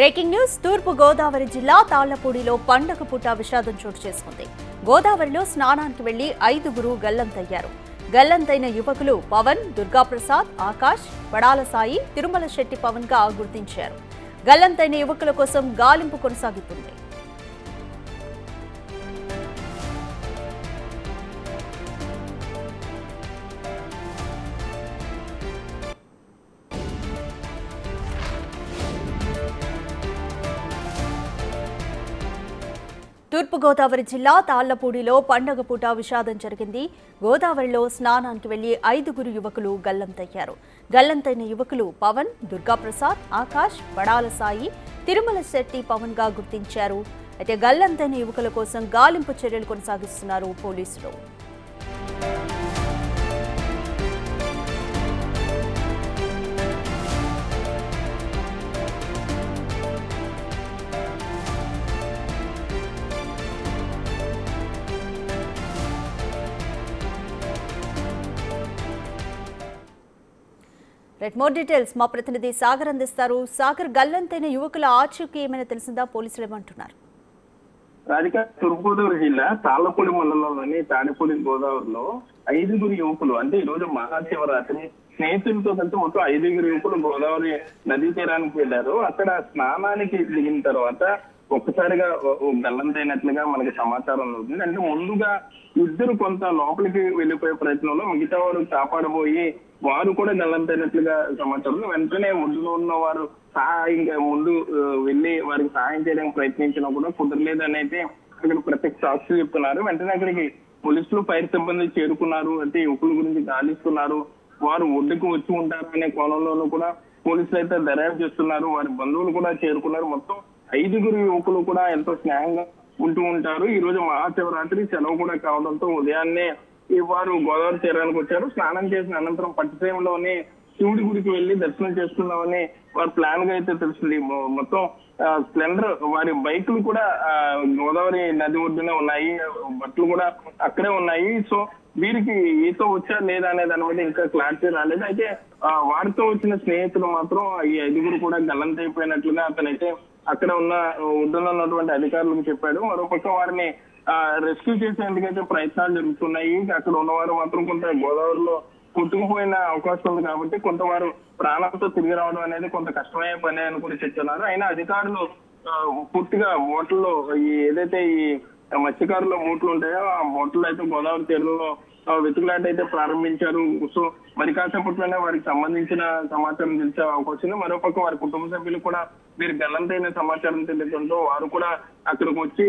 Breaking news తూర్పు గోదావరి జిల్లా తాళ్లపూడిలో పండగ పూట విషాదం చోటు చేసుకుంది. గోదావరిలో స్నానానికి వెళ్లి 5గురు గల్లంతయ్యారు. గల్లంతైన యువకులు పవన్, దుర్గాప్రసాద్, ఆకాష్, పడాల సాయి, తిరుమల శెట్టి పవన్ గా గుర్తించారు. గల్లంతైన యువకుల కోసం గాలింపు కొనసాగుతుంది. తూర్పు గోదావరి జిల్లా తాళ్లపూడిలో పండగ పూట విషాదం జరిగింది. గోదావరిలో స్నానానికి వెళ్లి 5గురు యువకులు గల్లంతయ్యారు. గల్లంతైన యువకులు పవన్, దుర్గాప్రసాద్, ఆకాష్, పడాల సాయి, తిరుమల శెట్టి పవన్ గా గుర్తించారు. అయితే గల్లంతైన యువకుల కోసం గాలింపు చర్యలు కొనసాగిస్తున్నారు పోలీసులు. మోర్ డీటెయిల్స్ మా ప్రతినిధి సాగర్ అందిస్తారు. సాగర్, గల్లంతైన యువకుల ఆచూకీ ఏమైనా తెలిసిందా? పోలీసులు ఏమంటున్నారు? రాధిక, తూర్పుగోదావరి జిల్లా తాళ్లపూడి మండలంలోని తాడిపూడి గోదావరిలో 5గురు యువకులు అంటే ఈ రోజు మహాశివరాత్రి స్నేహితులతో కలిసి మొత్తం 5గురు యువకులు గోదావరి నదీ తీరానికి వెళ్లారు. అక్కడ స్నానానికి దిగిన తర్వాత ఒక్కసారిగా గల్లంతైనట్లుగా మనకి సమాచారం అవుతుంది. అంటే ముందుగా ఇద్దరు కొంత లోపలికి వెళ్లిపోయే ప్రయత్నంలో మిగతా వారు కాపాడబోయి వారు కూడా గల్లంతైనట్లుగా సమాచారం. వెంటనే ఒడ్డులో ఉన్న వారు సహాయంగా ముందు వెళ్లి వారికి సహాయం చేయడానికి ప్రయత్నించినా కూడా కుదరలేదని అయితే అక్కడ ప్రత్యక్ష సాక్షులు చెప్తున్నారు. వెంటనే అక్కడికి పోలీసులు, ఫైర్ సిబ్బంది చేరుకున్నారు. అంటే యువకుల గురించి గాలిస్తున్నారు. వారు ఒడ్డుకు వచ్చి ఉంటారు అనే కోణంలోనూ కూడా పోలీసులు అయితే దర్యాప్తు చేస్తున్నారు. వారి బంధువులు కూడా చేరుకున్నారు. మొత్తం 5గురు యువకులు కూడా ఎంతో స్నేహంగా ఉంటూ ఉంటారు. ఈ రోజు మహాశివరాత్రి సెలవు కూడా కావడంతో ఉదయాన్నే వారు గోదావరి తీరానికి వచ్చారు. స్నానం చేసిన అనంతరం పట్టిసీమలోనే శివుడి గుడికి వెళ్లి దర్శనం చేసుకుందామని వారి ప్లాన్ గా అయితే తెలిసింది. మొత్తం స్ప్లెండర్ వారి బైకులు కూడా గోదావరి నది ఒడ్డునే ఉన్నాయి. బట్టలు కూడా అక్కడే ఉన్నాయి. సో వీరికి ఈతో వచ్చా లేదా అనే దాని మీద ఇంకా క్లారిటీ రాలేదు. అయితే వారితో వచ్చిన స్నేహితులు మాత్రం ఈ 5గురు కూడా గల్లంతైపోయినట్లుగా అతనైతే అక్కడ ఒడ్డున ఉన్నటువంటి అధికారులకు చెప్పాడు. మరోపక్క వారిని రెస్క్యూ చేసేందుకైతే ప్రయత్నాలు జరుగుతున్నాయి. అక్కడ ఉన్నవారు మాత్రం కొంత గోదావరిలో కొట్టుకుపోయిన అవకాశం ఉంది కాబట్టి కొంత వారు ప్రాణాలతో తిరిగి రావడం అనేది కొంత కష్టమయ్యే పని అని కూడా చెప్తున్నారు. అయినా అధికారులు పూర్తిగా బోట్లలో ఏదైతే ఈ మత్స్యకారుల బోట్లు ఉంటాయో ఆ బోట్లు అయితే గోదావరి తీరంలో వెతుకులాట అయితే ప్రారంభించారు. సో మరి కాసేపట్లోనే వారికి సంబంధించిన సమాచారం తెలిసే అవకాశం ఉంది. మరోపక్క వారి కుటుంబ సభ్యులు కూడా వీరు గల్లంతైన సమాచారం తెలియడంతో వారు కూడా అక్కడికి వచ్చి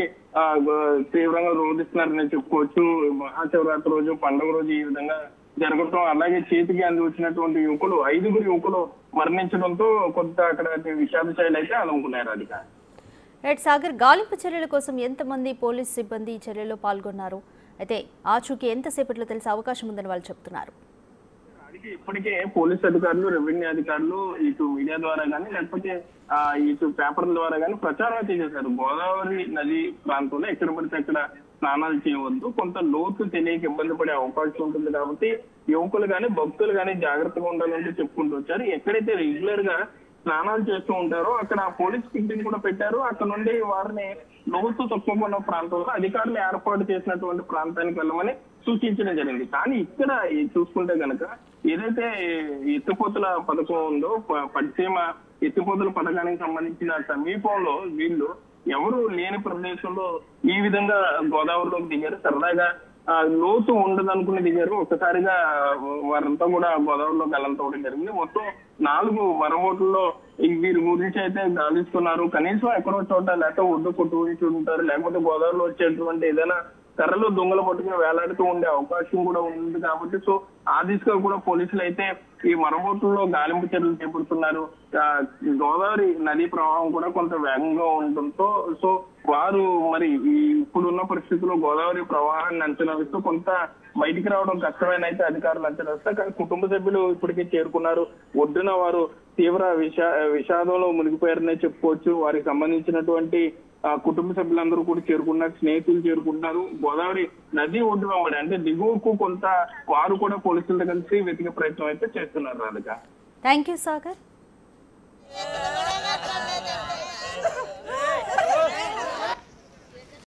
తీవ్రంగా రోధిస్తున్నారని చెప్పుకోవచ్చు. మహాశివరాత్రి రోజు, పండుగ రోజు ఈ విధంగా జరగడం, అలాగే చేతికి అంది వచ్చినటువంటి యువకులు 5గురు యువకులు మరణించడంతో కొంత అక్కడ విషాద శైలి అయితే అలుముకున్నారు. అది రైట్ సాగర్, గాలింపు చర్యల కోసం ఎంతమంది పోలీస్ సిబ్బంది ఈ చర్యలో పాల్గొన్నారు? అయితే ఆచూకీ ఎంతసేపట్లో తెలిసే అవకాశం ఉందని వాళ్ళు చెప్తున్నారు. ఇప్పటికే పోలీస్ అధికారులు, రెవెన్యూ అధికారులు ఇటు మీడియా ద్వారా కానీ లేకపోతే ఇటు పేపర్ల ద్వారా కానీ ప్రచారం అయితే చేశారు. గోదావరి నది ప్రాంతంలో ఎక్కడ పడితే అక్కడ స్నానాలు చేయవద్దు, కొంత లోతు తెలియక ఇబ్బంది పడే అవకాశం ఉంటుంది కాబట్టి యువకులు కానీ భక్తులు కానీ జాగ్రత్తగా ఉండాలంటే చెప్పుకుంటూ వచ్చారు. ఎక్కడైతే రెగ్యులర్ గా స్నానాలు చేస్తూ ఉంటారో అక్కడ పోలీస్ పికెటింగ్ కూడా పెట్టారు. అక్కడ నుండి వారిని లోతు తక్కువ ఉన్న ప్రాంతంలో అధికారులు ఏర్పాటు చేసినటువంటి ప్రాంతానికి వెళ్ళమని సూచించడం జరిగింది. కానీ ఇక్కడ చూసుకుంటే కనుక ఏదైతే ఎత్తిపోతల పథకం ఉందో, పట్టిసీమ ఎత్తిపోతల పథకానికి సంబంధించిన సమీపంలో వీళ్ళు ఎవరు లేని ప్రదేశంలో ఈ విధంగా గోదావరిలోకి దిగారు. సరదాగా లోతు ఉండదనుకుని దిగారు. ఒక్కసారిగా వారంతా కూడా గోదావరిలో గల్లంతవడం జరిగింది. మొత్తం 4 మరబోట్లలో వీరి గురించి అయితే గాలిస్తున్నారు. కనీసం ఎక్కడో చోట లేకపోతే ఒడ్డు కొట్టుకుంటూ ఉంటారు, లేకపోతే గోదావరిలో వచ్చేటువంటి ఏదైనా కర్రలు దొంగలు పట్టుకుని వేలాడుతూ ఉండే అవకాశం కూడా ఉంది కాబట్టి సో ఆ దిశగా కూడా పోలీసులు అయితే ఈ మరబోట్లలో గాలింపు చర్యలు చేపడుతున్నారు. గోదావరి నదీ ప్రవాహం కూడా కొంత వేగంగా ఉండటంతో సో వారు మరి ఇప్పుడున్న పరిస్థితుల్లో గోదావరి ప్రవాహాన్ని అంచనా వేస్తూ కొంత బయటికి రావడం కష్టమైన అయితే అధికారులు అంచనా వేస్తారు. కానీ కుటుంబ సభ్యులు ఇప్పటికే చేరుకున్నారు. ఒడ్డున వారు తీవ్ర విషాదంలో మునిగిపోయారనే చెప్పుకోవచ్చు. వారికి సంబంధించినటువంటి కుటుంబ సభ్యులందరూ కూడా చేరుకున్నారు, స్నేహితులు చేరుకుంటున్నారు. గోదావరి నది ఒడ్డు వెంబడి అంటే దిగువకు కొంత వారు కూడా పోలీసులతో కలిసి వెతికే ప్రయత్నం అయితే చేస్తున్నారు. Radhika, thank you Sagar.